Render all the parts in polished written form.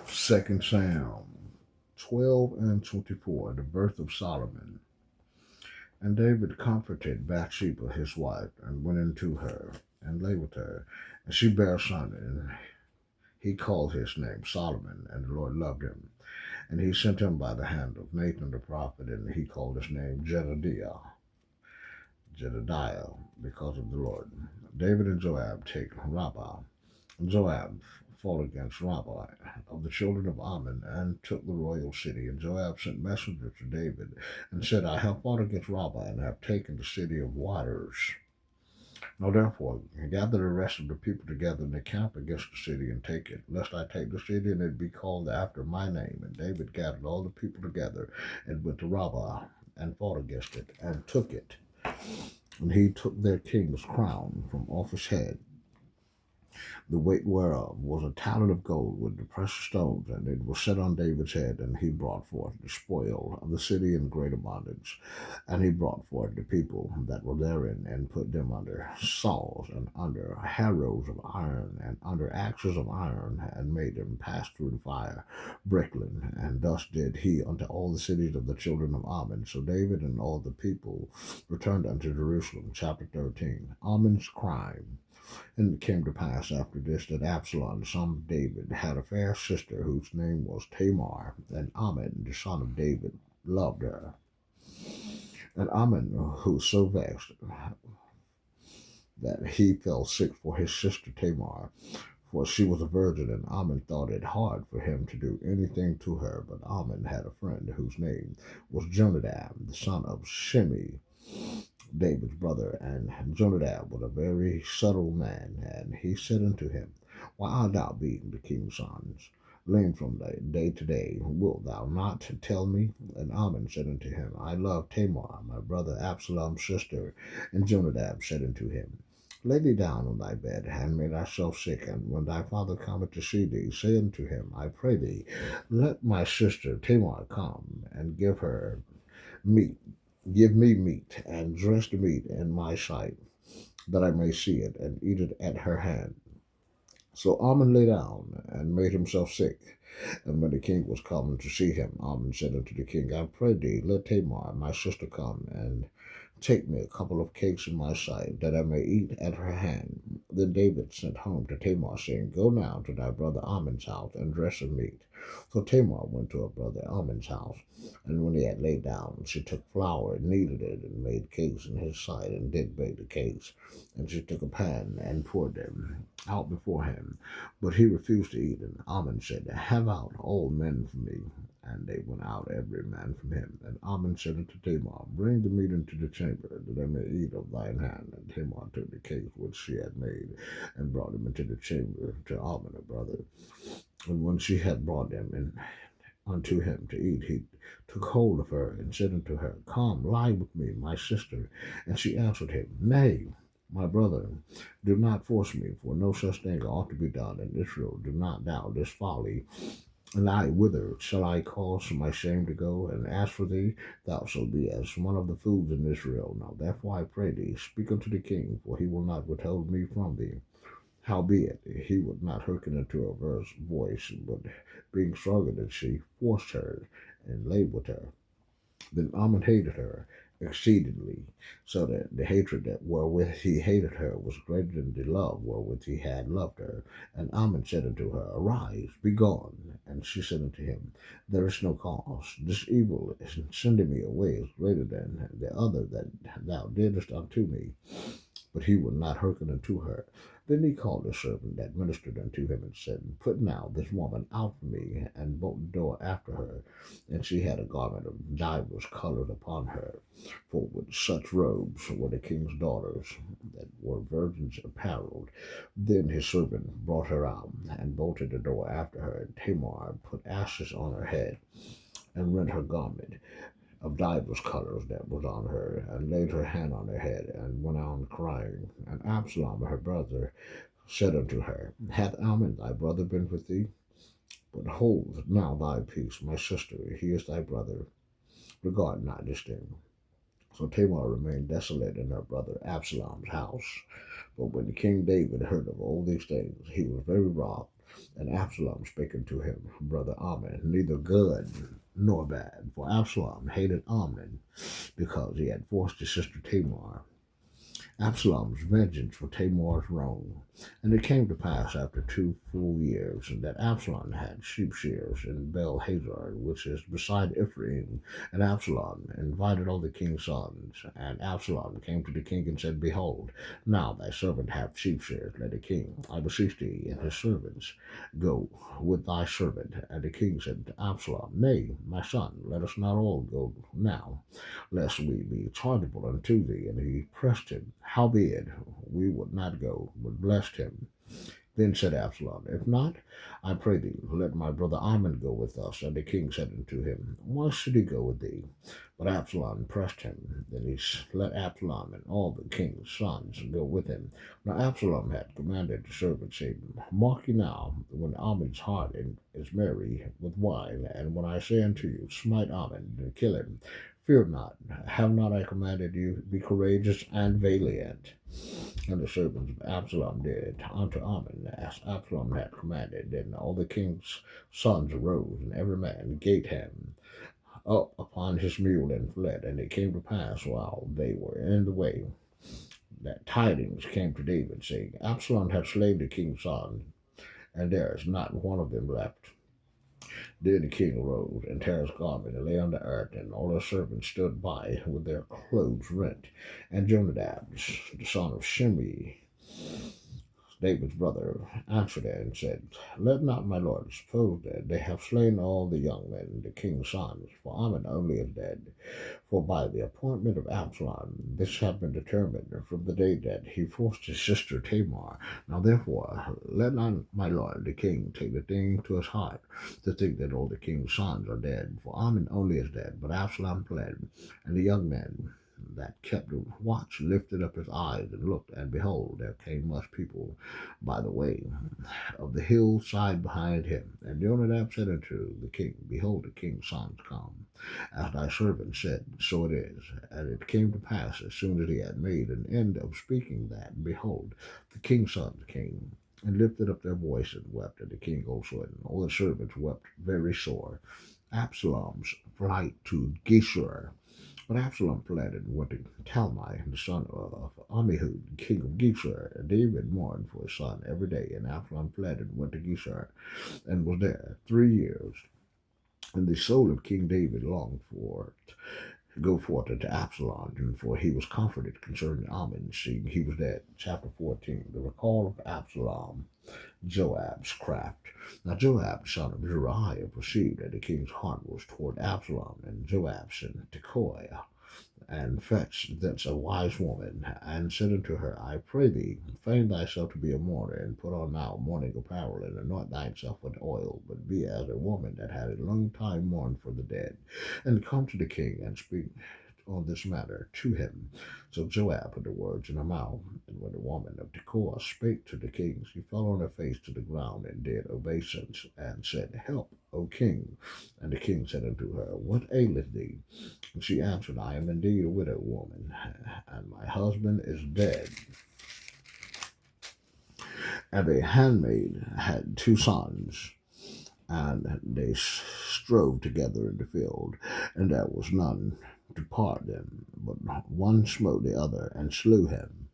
2 Samuel 12 and 24, the birth of Solomon. And David comforted Bathsheba his wife, and went into her, and lay with her. And she bare a son, and he called his name Solomon, and the Lord loved him. And he sent him by the hand of Nathan the prophet, and he called his name Jedediah, because of the Lord. David and Joab take Rabbah. And Joab fought against Rabbah of the children of Ammon, and took the royal city. And Joab sent messengers to David, and said, I have fought against Rabbah, and have taken the city of waters. Now therefore gather the rest of the people together, and encamp against the city, and take it, lest I take the city, and it be called after my name. And David gathered all the people together, and went to Rabbah, and fought against it, and took it. And he took their king's crown from off his head, the weight whereof was a talent of gold with the precious stones, and it was set on David's head. And he brought forth the spoil of the city in great abundance. And he brought forth the people that were therein, and put them under saws, and under harrows of iron, and under axes of iron, and made them pass through the fire, brickling. And thus did he unto all the cities of the children of Ammon. So David and all the people returned unto Jerusalem. Chapter 13. Ammon's crime. And it came to pass after this, that Absalom, the son of David, had a fair sister, whose name was Tamar. And Amnon, the son of David, loved her. And Amnon, who was so vexed that he fell sick for his sister Tamar, for she was a virgin, and Amnon thought it hard for him to do anything to her. But Amnon had a friend, whose name was Jonadab, the son of Shimei, David's brother. And Jonadab was a very subtle man, and he said unto him, Why art thou beating the king's sons? Lame from day to day, wilt thou not tell me? And Amnon said unto him, I love Tamar, my brother Absalom's sister. And Jonadab said unto him, Lay thee down on thy bed, and make thyself sick, and when thy father cometh to see thee, say unto him, I pray thee, let my sister Tamar come, and meat give me meat, and dress the meat in my sight, that I may see it, and eat it at her hand. So Amnon lay down, and made himself sick. And when the king was come to see him, Amnon said unto the king, I pray thee, let Tamar my sister come, and take me a couple of cakes in my sight, that I may eat at her hand. Then David sent home to Tamar, saying, Go now to thy brother Amnon's house, and dress him meat. So Tamar went to her brother Amnon's house, and when he had laid down, she took flour, and kneaded it, and made cakes in his sight, and did bake the cakes. And she took a pan, and poured them out before him. But he refused to eat. And Amnon said, Have out all men from me. And they went out every man from him. And Amnon said unto Tamar, Bring the meat into the chamber, that I may eat of thine hand. And Tamar took the cakes which she had made, and brought them into the chamber to Amnon her brother. And when she had brought them in unto him to eat, he took hold of her, and said unto her, Come, lie with me, my sister. And she answered him, Nay, my brother, do not force me, for no such thing ought to be done in Israel. Do not thou this folly. And I, whither shall I cause my shame to go? And as for thee, thou shalt be as one of the fools in Israel. Now therefore I pray thee, speak unto the king, for he will not withhold me from thee. Howbeit, he would not hearken unto her voice, but being stronger than she, forced her, and lay with her. Then Amnon hated her exceedingly, so that the hatred that wherewith he hated her was greater than the love wherewith he had loved her. And Amnon said unto her, Arise, be gone. And she said unto him, There is no cause. This evil is sending me away is greater than the other that thou didst unto me. But he would not hearken unto her. Then he called the servant that ministered unto him, and said, Put now this woman out from me, and bolt the door after her. And she had a garment of divers colors upon her, for with such robes were the king's daughters that were virgins apparelled. Then his servant brought her out, and bolted the door after her. And Tamar put ashes on her head, and rent her garment of divers colors that was on her, and laid her hand on her head, and went on crying. And Absalom her brother said unto her, Hath Amnon thy brother been with thee? But hold now thy peace, my sister, he is thy brother. Regard not this thing. So Tamar remained desolate in her brother Absalom's house. But when King David heard of all these things, he was very wroth, And Absalom spake unto him, brother Amnon, neither good nor bad. For Absalom hated Amnon, because he had forced his sister Tamar. Absalom's vengeance for Tamar's wrong. And it came to pass after 2 full years that Absalom had sheep shears in Bel Hazor, which is beside Ephraim. And Absalom invited all the king's sons. And Absalom came to the king and said, Behold, now thy servant hath sheep shears. Let the king, I beseech thee, and his servants go with thy servant. And the king said to Absalom, Nay, my son, let us not all go now, lest we be chargeable unto thee. And he pressed him. Howbeit, we would not go, but blessed him. Then said Absalom, If not, I pray thee, let my brother Amnon go with us. And the king said unto him, Why should he go with thee? But Absalom pressed him. Then he let Absalom and all the king's sons go with him. Now Absalom had commanded the servants, saying, Mark ye now, when Amnon's heart is merry with wine, and when I say unto you, Smite Amnon and kill him, fear not, have not I commanded you, be courageous and valiant? And the servants of Absalom did unto Amnon as Absalom had commanded. Then all the king's sons arose, and every man gate him up upon his mule and fled. And it came to pass, while they were in the way, that tidings came to David, saying, Absalom hath slain the king's son, and there is not one of them left. Then the king arose, and tore his garment, and lay on the earth, and all his servants stood by with their clothes rent. And Jonadab, the son of Shimei, David's brother, answered and said, Let not my lord suppose that they have slain all the young men, the king's sons, for Amnon only is dead. For by the appointment of Absalom, this had been determined from the day that he forced his sister Tamar. Now therefore, let not my lord the king take the thing to his heart, to think that all the king's sons are dead. For Amnon only is dead, but Absalom fled. And the young men that kept watch lifted up his eyes and looked, and behold, there came much people by the way of the hillside behind him. And Jonadab said unto the king, Behold, the king's sons come. As thy servant said, so it is. And it came to pass, as soon as he had made an end of speaking, that, behold, the king's sons came, and lifted up their voice and wept. And the king also and all the servants wept very sore. Absalom's flight to Geshur. But Absalom fled and went to Talmai, the son of Ammihud, king of Geshur. And David mourned for his son every day. And Absalom fled and went to Geshur, and was there 3 years. And the soul of King David longed for it, to go forth unto Absalom, and for he was comforted concerning Amnon, seeing he was dead. Chapter 14, the recall of Absalom. Joab's craft. Now Joab, the son of Zeruiah, perceived that the king's heart was toward Absalom, and Joab sent to Tekoa, and fetched thence a wise woman, and said unto her, I pray thee, feign thyself to be a mourner, and put on now mourning apparel, and anoint thyself with oil, but be as a woman that had a long time mourned for the dead, and come to the king, and speak on this matter to him. So Joab put the words in her mouth, and when the woman of Tekoa spake to the king, she fell on her face to the ground, and did obeisance, and said, Help, O king. And the king said unto her, What aileth thee? And she answered, I am indeed a widow woman, and my husband is dead. And a handmaid had 2 sons, and they strove together in the field, and there was none to part them, but one smote the other and slew him.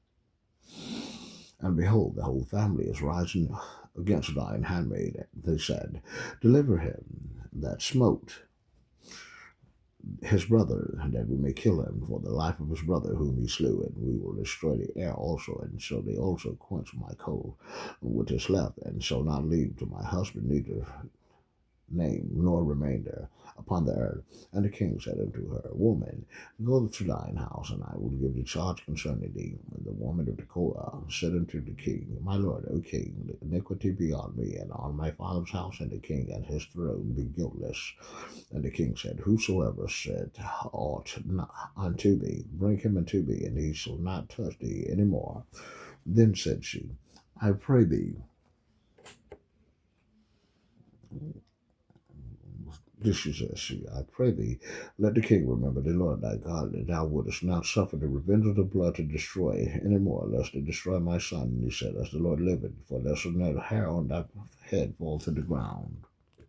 And behold, the whole family is rising against thine handmaid. They said, Deliver him that smote his brother, that we may kill him for the life of his brother whom he slew, and we will destroy the heir also. And so they also quench my coal which is left, and shall not leave to my husband neither name nor remainder upon the earth. And the king said unto her, Woman, go to thine house, and I will give thee charge concerning thee. And the woman of Tekoa said unto the king, My lord, O king, the iniquity be on me, and on my father's house, and the king and his throne be guiltless. And the king said, Whosoever said aught unto thee, bring him unto me, and he shall not touch thee any more. Then said she, I pray thee, this is she, I pray thee, let the king remember the Lord thy God, that thou wouldest not suffer the revenge of the blood to destroy any more, lest they destroy my son. And he said, As the Lord liveth, for there shall not hair on thy head fall to the ground.